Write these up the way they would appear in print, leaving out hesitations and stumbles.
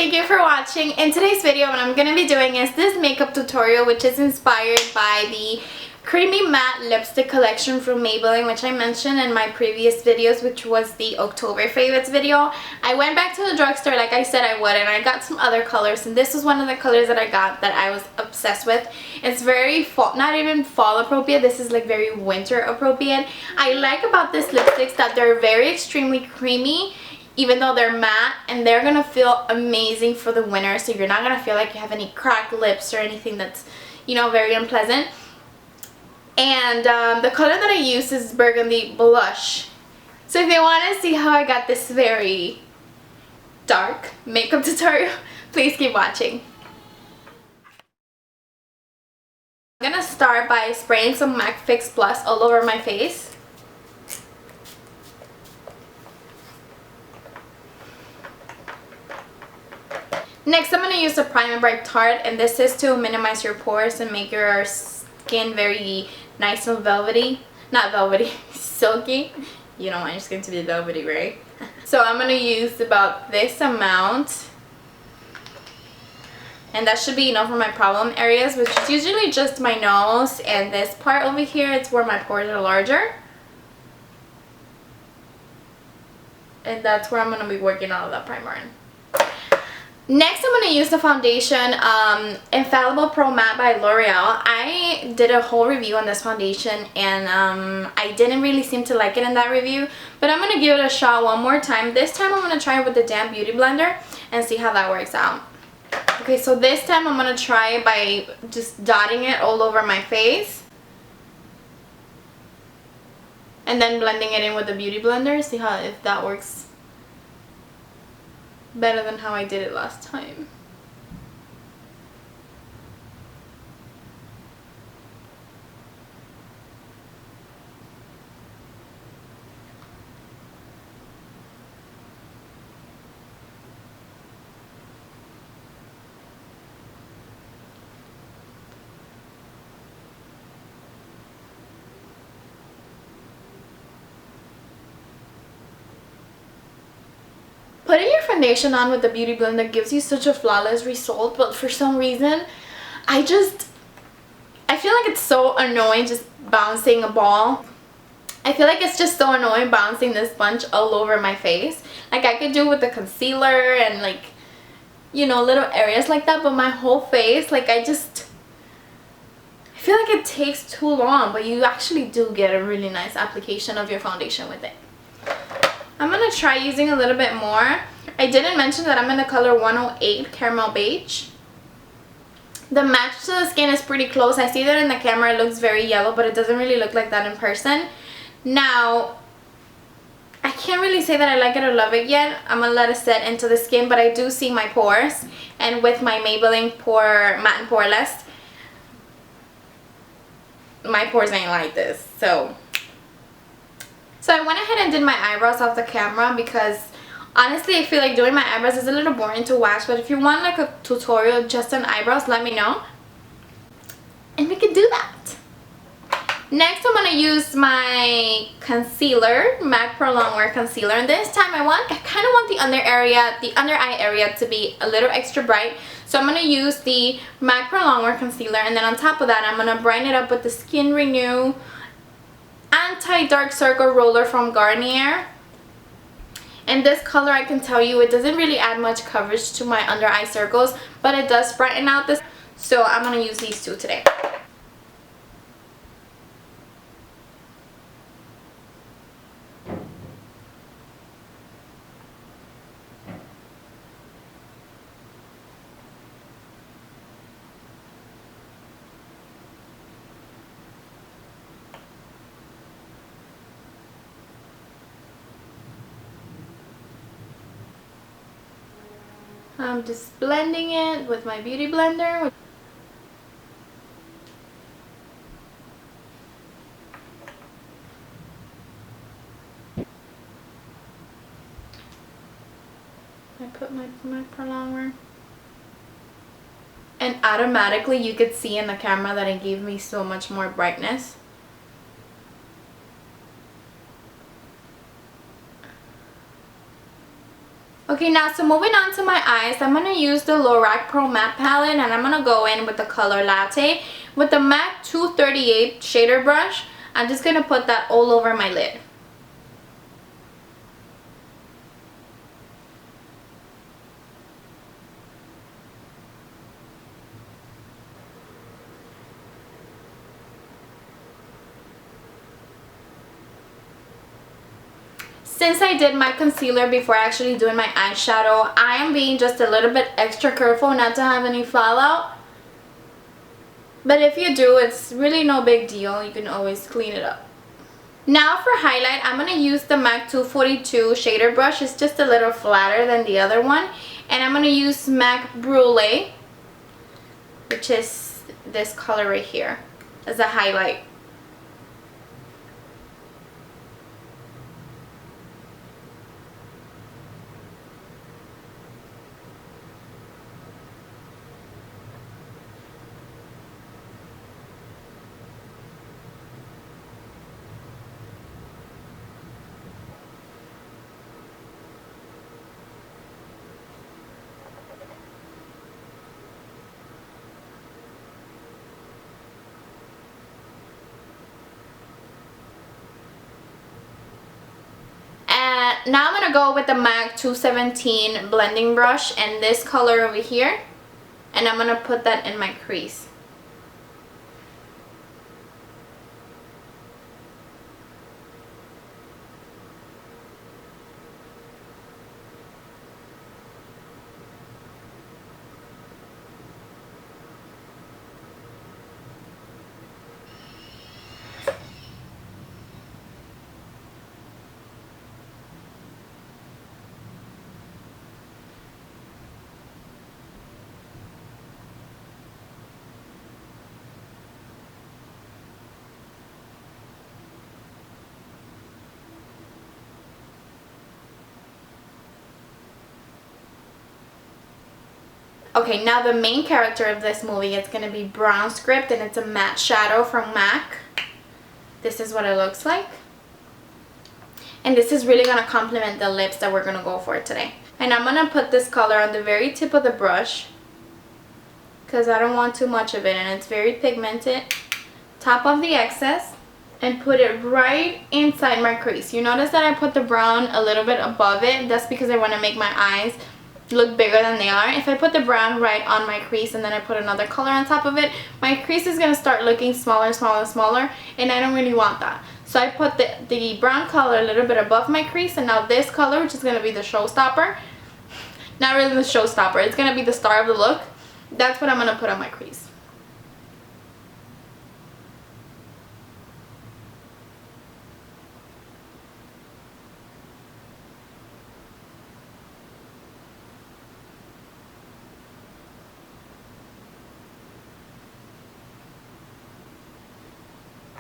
thank you for watching. In today's video, what I'm going to be doing is this makeup tutorial, which is inspired by the creamy matte lipstick collection from Maybelline, which I mentioned in my previous videos, which was the October favorites video. I went back to the drugstore like I said I would, and I got some other colors, and this was one of the colors that I got that I was obsessed with. It's very fall, not even fall appropriate, this is like very winter appropriate. I like about this lipsticks that they're very extremely creamy, even though they're matte, and they're gonna feel amazing for the winter, so you're not gonna feel like you have any cracked lips or anything that's, you know, very unpleasant. And the color that I use is Burgundy Blush. So if you want to see how I got this very dark makeup tutorial, please keep watching. I'm gonna start by spraying some MAC Fix Plus all over my face. Next, I'm going to use a Primer by Tarte, and this is to minimize your pores and make your skin very nice and velvety. Not velvety, silky. You don't want your skin to be velvety, right? So I'm going to use about this amount. And that should be enough for my problem areas, which is usually just my nose and this part over here. It's where my pores are larger. And that's where I'm going to be working all of that primer in. Next, I'm going to use the foundation Infallible Pro Matte by L'Oreal. I did a whole review on this foundation, and I didn't really seem to like it in that review, but I'm going to give it a shot one more time. This time I'm going to try it with the damp beauty blender and see how that works out. Okay, so this time I'm going to try it by just dotting it all over my face and then blending it in with the beauty blender. See how if that works better than how I did it last time. Putting your foundation on with the beauty blender gives you such a flawless result, but for some reason I feel like it's so annoying just bouncing a ball. I feel like it's just so annoying bouncing this bunch all over my face. Like I could do with the concealer and, like, you know, little areas like that, but my whole face, like, I feel like it takes too long, but you actually do get a really nice application of your foundation with it. I'm going to try using a little bit more. I didn't mention that I'm in the color 108 Caramel Beige. The match to the skin is pretty close. I see that in the camera it looks very yellow, but it doesn't really look like that in person. Now, I can't really say that I like it or love it yet. I'm going to let it set into the skin, but I do see my pores. And with my Maybelline Matte and Poreless, my pores ain't like this. So I went ahead and did my eyebrows off the camera because honestly I feel like doing my eyebrows is a little boring to watch, but if you want like a tutorial just on eyebrows, let me know and we can do that. Next, I'm going to use my concealer, MAC Pro Longwear concealer, and this time I kind of want the under eye area to be a little extra bright, so I'm going to use the MAC Pro Longwear concealer, and then on top of that I'm going to brighten it up with the Skin Renew Anti-Dark Circle Roller from Garnier. And this color, I can tell you, it doesn't really add much coverage to my under eye circles, but it does brighten out this. So I'm going to use these two today. I'm just blending it with my beauty blender. I put my prolonger. And automatically you could see in the camera that it gave me so much more brightness. Okay, now so moving on to my eyes, I'm going to use the Lorac Pro Matte Palette, and I'm going to go in with the color Latte. With the MAC 238 shader brush, I'm just going to put that all over my lid. Since I did my concealer before actually doing my eyeshadow, I am being just a little bit extra careful not to have any fallout. But if you do, it's really no big deal. You can always clean it up. Now for highlight, I'm going to use the MAC 242 shader brush. It's just a little flatter than the other one. And I'm going to use MAC Brûlée, which is this color right here, as a highlight. Now I'm going to go with the MAC 217 blending brush and this color over here, and I'm going to put that in my crease. Okay, now the main character of this movie is going to be Brown Script, and it's a matte shadow from MAC. This is what it looks like. And this is really going to complement the lips that we're going to go for today. And I'm going to put this color on the very tip of the brush, because I don't want too much of it and it's very pigmented. Top off the excess and put it right inside my crease. You notice that I put the brown a little bit above it. That's because I want to make my eyes look bigger than they are. If I put the brown right on my crease and then I put another color on top of it, my crease is going to start looking smaller, smaller, smaller, and I don't really want that. So I put the brown color a little bit above my crease, and now this color, which is going to be the showstopper, not really the showstopper, it's going to be the star of the look, that's what I'm going to put on my crease.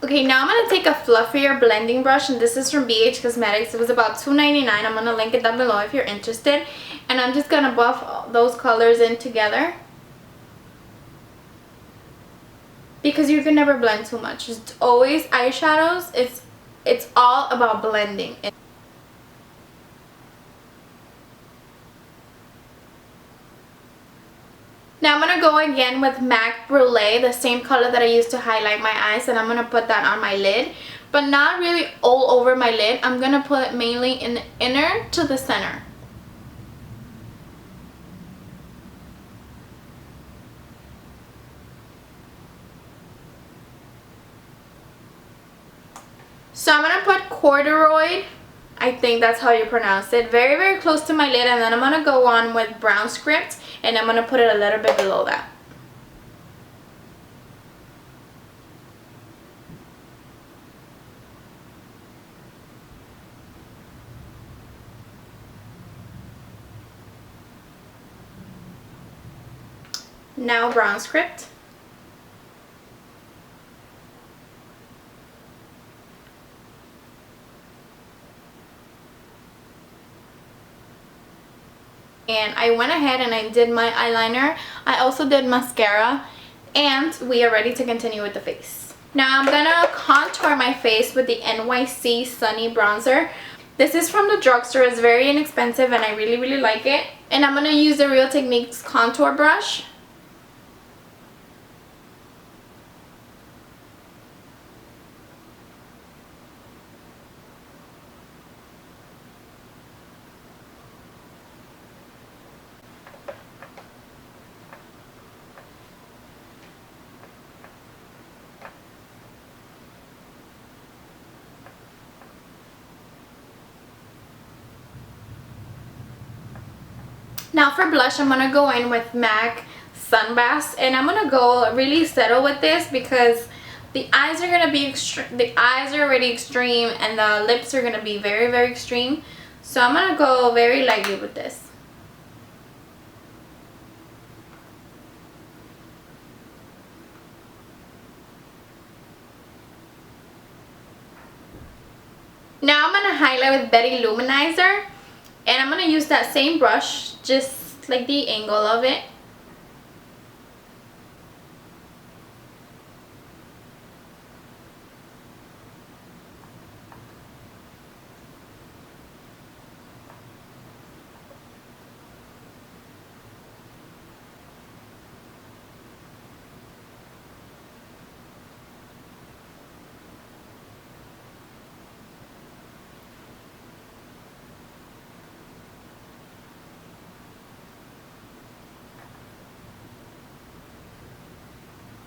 Okay, now I'm going to take a fluffier blending brush, and this is from BH Cosmetics. It was about $2.99. I'm going to link it down below if you're interested. And I'm just going to buff those colors in together, because you can never blend too much. It's always eyeshadows. It's all about blending. Now I'm going to go again with MAC Brûlée, the same color that I used to highlight my eyes, and I'm going to put that on my lid, but not really all over my lid. I'm going to put it mainly in the inner to the center. So I'm going to put corduroy, I think that's how you pronounce it, very, very close to my lid, and then I'm going to go on with Brown Script, and I'm going to put it a little bit below that. Now Brown Script. And I went ahead and I did my eyeliner. I also did mascara, and we are ready to continue with the face. Now I'm gonna contour my face with the NYC Sunny Bronzer. This is from the drugstore. It's very inexpensive and I really like it. And I'm going to use the Real Techniques contour brush. Now for blush, I'm going to go in with MAC Sunbasque, and I'm going to go really settle with this because the eyes are going to be the eyes are already extreme and the lips are going to be very extreme. So I'm going to go very lightly with this. Now I'm going to highlight with Betty Luminizer. And I'm going to use that same brush, just like the angle of it.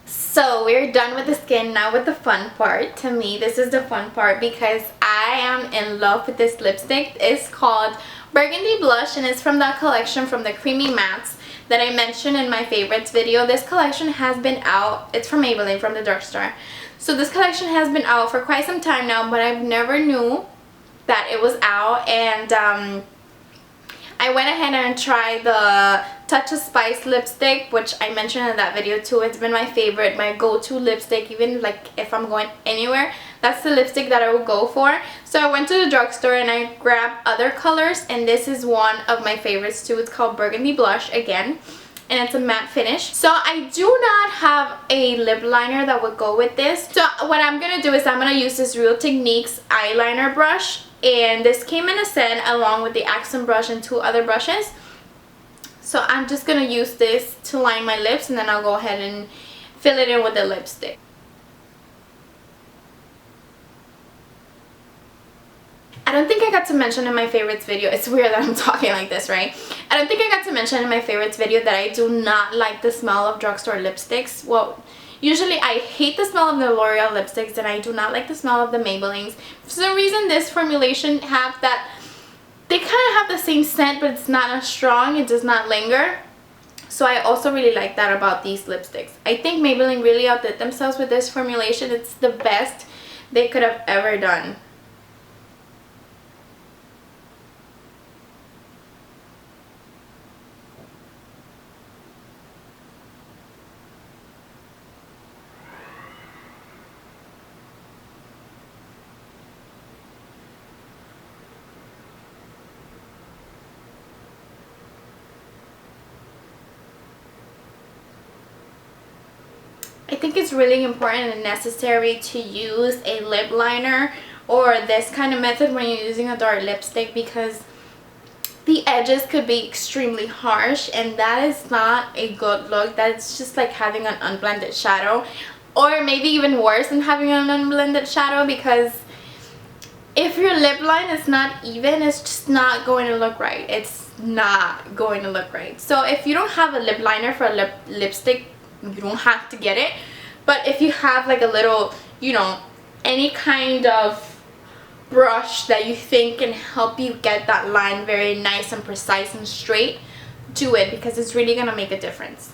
So we're done with the skin. Now with the fun part. To me, this is the fun part because I am in love with this lipstick. It's called Burgundy Blush and it's from that collection from the Creamy Mattes that I mentioned in my favorites video. This collection has been out. It's from Maybelline, from the drugstore. So this collection has been out for quite some time now, but I've never knew that it was out. And I went ahead and tried the Touch of Spice lipstick, which I mentioned in that video too. It's been my favorite, my go-to lipstick, even like if I'm going anywhere. That's the lipstick that I would go for. So I went to the drugstore and I grabbed other colors, and this is one of my favorites too. It's called Burgundy Blush again, and it's a matte finish. So I do not have a lip liner that would go with this. So what I'm going to do is I'm going to use this Real Techniques eyeliner brush. And this came in a set along with the accent brush and two other brushes. So I'm just going to use this to line my lips, and then I'll go ahead and fill it in with the lipstick. I don't think I got to mention in my favorites video, it's weird that I'm talking like this, right? I don't think I got to mention in my favorites video that I do not like the smell of drugstore lipsticks. Well, usually I hate the smell of the L'Oreal lipsticks and I do not like the smell of the Maybellines. For some reason this formulation have that, they kind of have the same scent but it's not as strong, it does not linger. So I also really like that about these lipsticks. I think Maybelline really outdid themselves with this formulation. It's the best they could have ever done. I think it's really important and necessary to use a lip liner or this kind of method when you're using a dark lipstick, because the edges could be extremely harsh and that is not a good look. That's just like having an unblended shadow, or maybe even worse than having an unblended shadow, because if your lip line is not even, it's just not going to look right. It's not going to look right. So if you don't have a lip liner for a lipstick, you don't have to get it. But if you have like a little, you know, any kind of brush that you think can help you get that line very nice and precise and straight, do it, because it's really going to make a difference.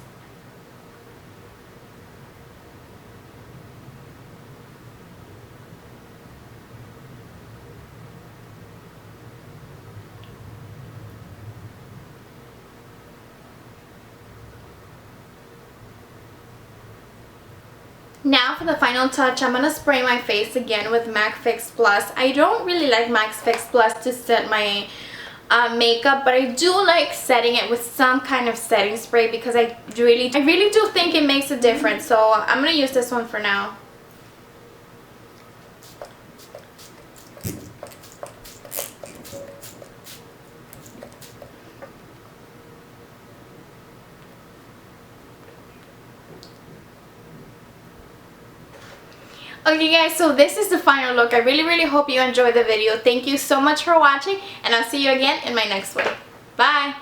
Now for the final touch, I'm going to spray my face again with MAC Fix Plus. I don't really like MAC Fix Plus to set my makeup, but I do like setting it with some kind of setting spray because I really do think it makes a difference. So I'm going to use this one for now. Okay guys, so this is the final look. I really hope you enjoyed the video. Thank you so much for watching, and I'll see you again in my next one. Bye!